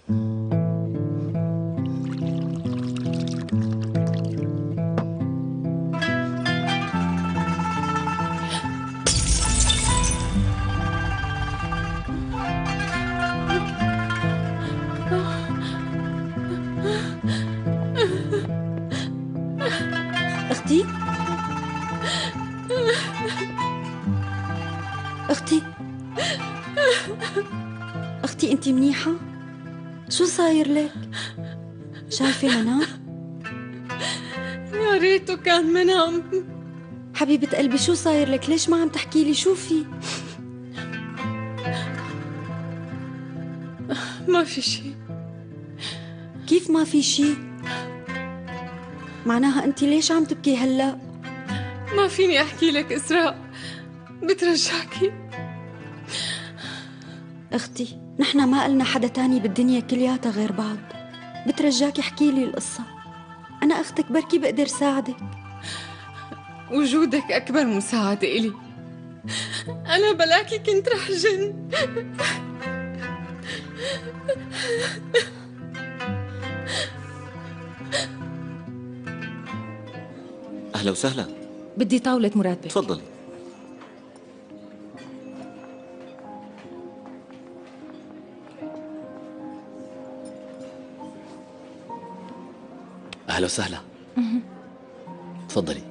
أختي؟ أختي؟ أختي أنت منيحة؟ شو صاير لك؟ شايفة منام؟ يا ريته كان منام. حبيبة قلبي شو صاير لك؟ ليش ما عم تحكي لي شو في؟ ما في شي. كيف ما في شي؟ معناها أنت ليش عم تبكي هلأ؟ ما فيني أحكي لك إسراء، بترجاكي. أختي نحن ما قلنا حدا تاني بالدنيا كلياتها غير بعض. بترجاكي احكي لي القصة، أنا أختك بركي بقدر ساعدك. وجودك أكبر مساعدة إلي. أنا بلاكي كنت رح جن. أهلا وسهلا. بدي طاولة مراتبة. تفضلي. أهلا وسهلا. تفضلي.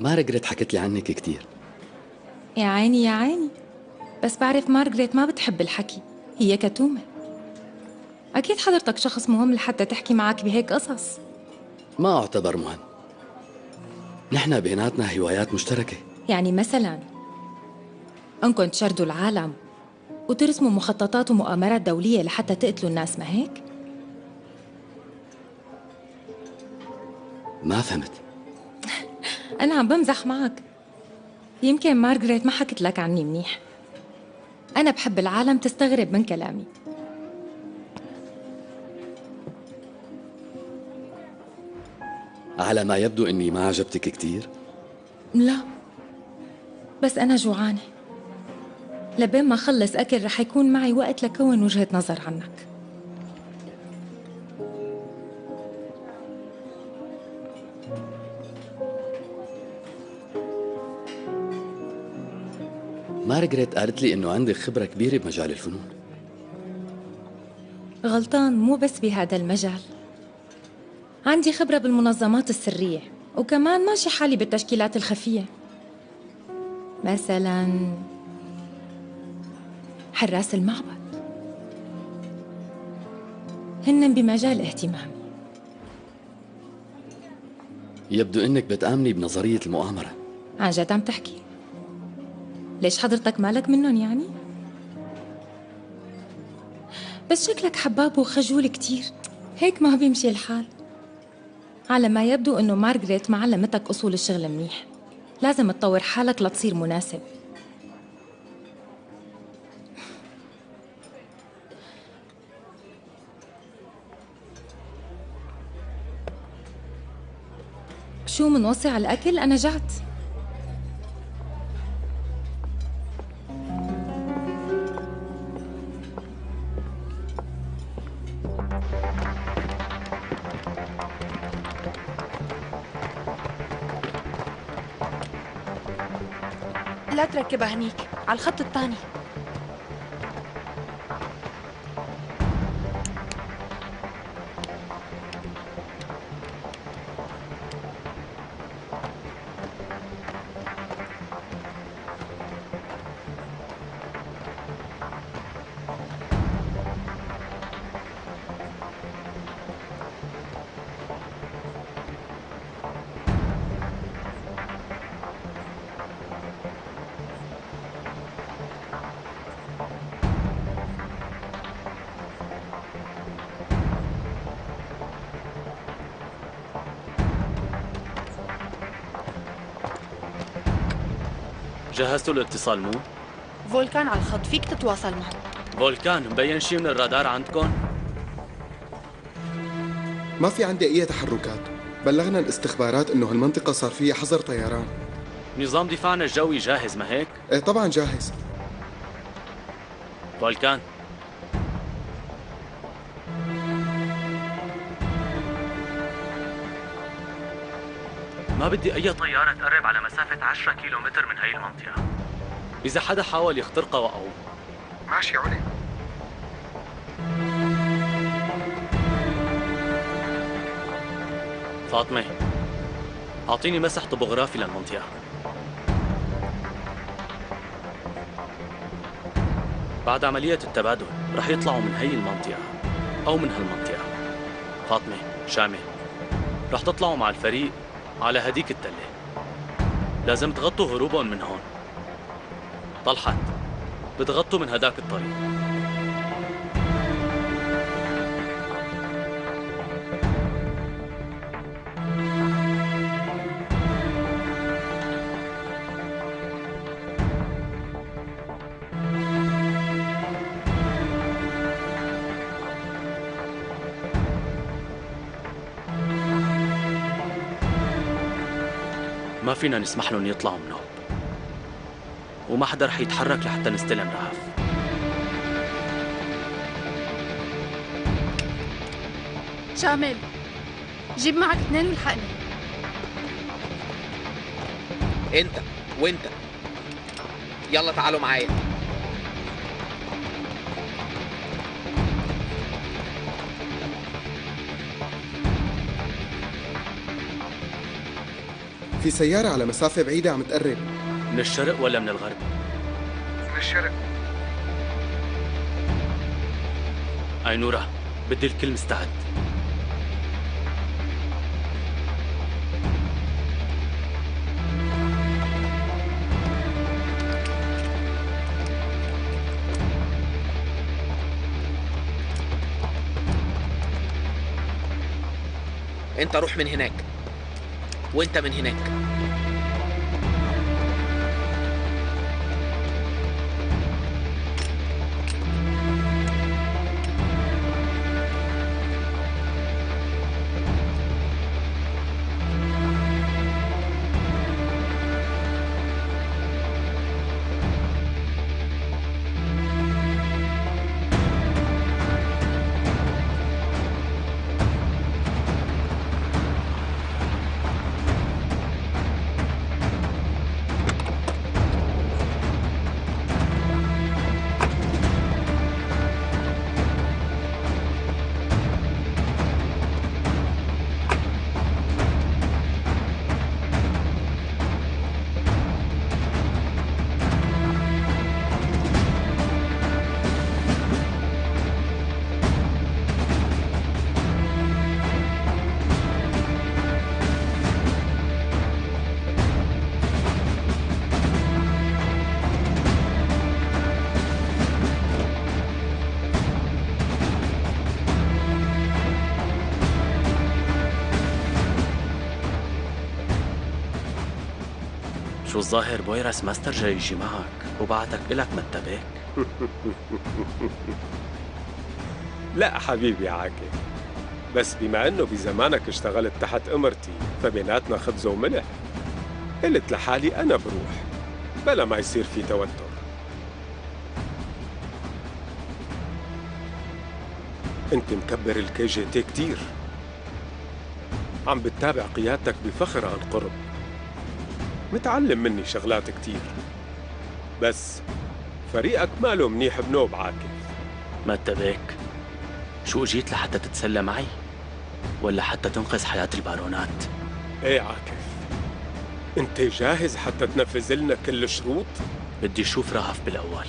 مارغريت حكت لي عنك كتير. يا عيني يا عيني، بس بعرف مارغريت ما بتحب الحكي، هي كتومة. أكيد حضرتك شخص مهم لحتى تحكي معك بهيك قصص. ما أعتبر مهم، نحن بيناتنا هوايات مشتركة. يعني مثلا أنكم تشردوا العالم وترسموا مخططات ومؤامرات دولية لحتى تقتلوا الناس، ما هيك؟ ما فهمت. أنا عم بمزح معك. يمكن مارغريت ما حكت لك عني منيح. أنا بحب العالم تستغرب من كلامي. على ما يبدو إني ما عجبتك كتير. لا، بس أنا جوعانة. لبين ما خلص أكل رح يكون معي وقت لكون وجهة نظر عنك. مارغريت قالت لي إنه عندك خبرة كبيرة بمجال الفنون. غلطان، مو بس بهذا المجال. عندي خبرة بالمنظمات السرية، وكمان ماشي حالي بالتشكيلات الخفية. مثلا حراس المعبد هن بمجال اهتمامي. يبدو إنك بتآمني بنظرية المؤامرة. عن جد عم تحكي؟ ليش حضرتك مالك منهم يعني؟ بس شكلك حباب وخجول كتير، هيك ما بيمشي الحال. على ما يبدو إنه مارغريت ما علمتك أصول الشغل منيح. لازم تطور حالك لتصير مناسب. شو منوصي على الأكل؟ أنا جعت. لا تركبها هنيك، على الخط الثاني. جهزتوا الاتصال مو؟ فولكان على الخط، فيك تتواصل معه. فولكان، مبين شي من الرادار عندكم؟ ما في عندي أي تحركات. بلغنا الاستخبارات إنه هالمنطقة صار فيها حظر طيران. نظام دفاعنا الجوي جاهز ما هيك؟ إيه طبعا جاهز. فولكان، ما بدي أي طيارة تقرب على مسافة 10 كيلومتر من هاي المنطقة. إذا حدا حاول يخترقها وقعوه. ماشي علي. فاطمة، أعطيني مسح طبوغرافي للمنطقة. بعد عملية التبادل رح يطلعوا من هي المنطقة أو من هالمنطقة. فاطمة، شامة، رح تطلعوا مع الفريق على هديك التلة. لازم تغطوا هروبهم من هون. طلحت، بتغطوا من هداك الطريق. ما فينا نسمح لهم يطلعوا من هون، وما حدا رح يتحرك لحتى نستلم رهف. شامل، جيب معك اثنين والحقني. انت وانت يلا تعالوا معايا. في سيارة على مسافة بعيدة عم تقرب. من الشرق ولا من الغرب؟ من الشرق. أينورة، بدي الكل مستعد. انت روح من هناك وانت من هناك. شو الظاهر بويرس ما استرجى يجي معك وبعتك إلك متبك؟ لا حبيبي عاكف، بس بما انه بزمانك اشتغلت تحت امرتي فبيناتنا خبز وملح. قلت لحالي انا بروح بلا ما يصير في توتر. انت مكبر الكي جي تي كتير، عم بتتابع قيادتك بفخر عن قرب، متعلم مني شغلات كتير، بس فريقك ماله منيح بنوب عاكف. متبك، شو جيت لحتى تتسلى معي؟ ولا حتى تنقذ حياة البارونات؟ ايه عاكف، انت جاهز حتى تنفذ لنا كل الشروط؟ بدي اشوف رهف بالاول.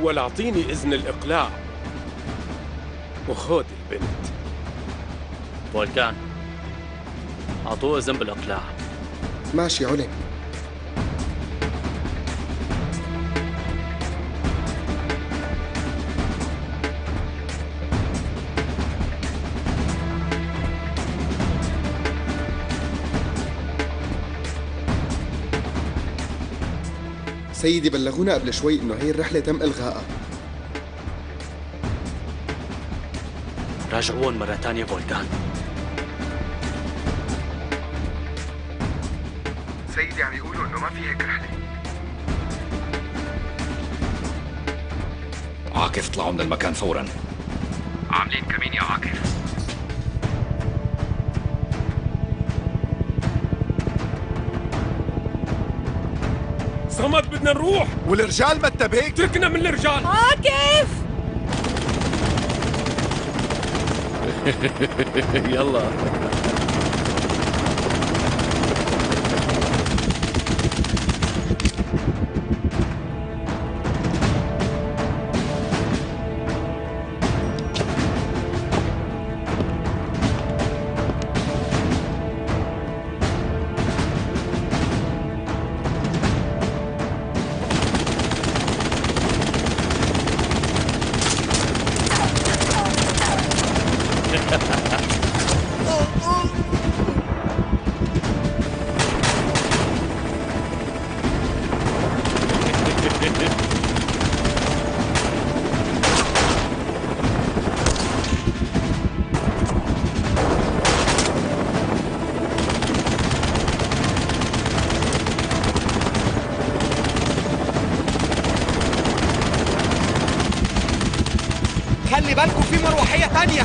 أول أعطيني إذن الإقلاع وخذ البنت. فولكان، أعطوه إذن بالإقلاع. ماشي علم. سيدي بلغونا قبل شوي انه هي الرحلة تم الغائها. راجعوهم مرة تانية فولكان. سيدي عم يقولوا انه ما في هيك رحلة. عاكف اطلعوا من المكان فورا. عاملين كمين يا عاكف. صمد بدنا نروح. والرجال متبهيك. اتركنا من الرجال. عاكف يلا. خلي بالكم في مروحية تانية.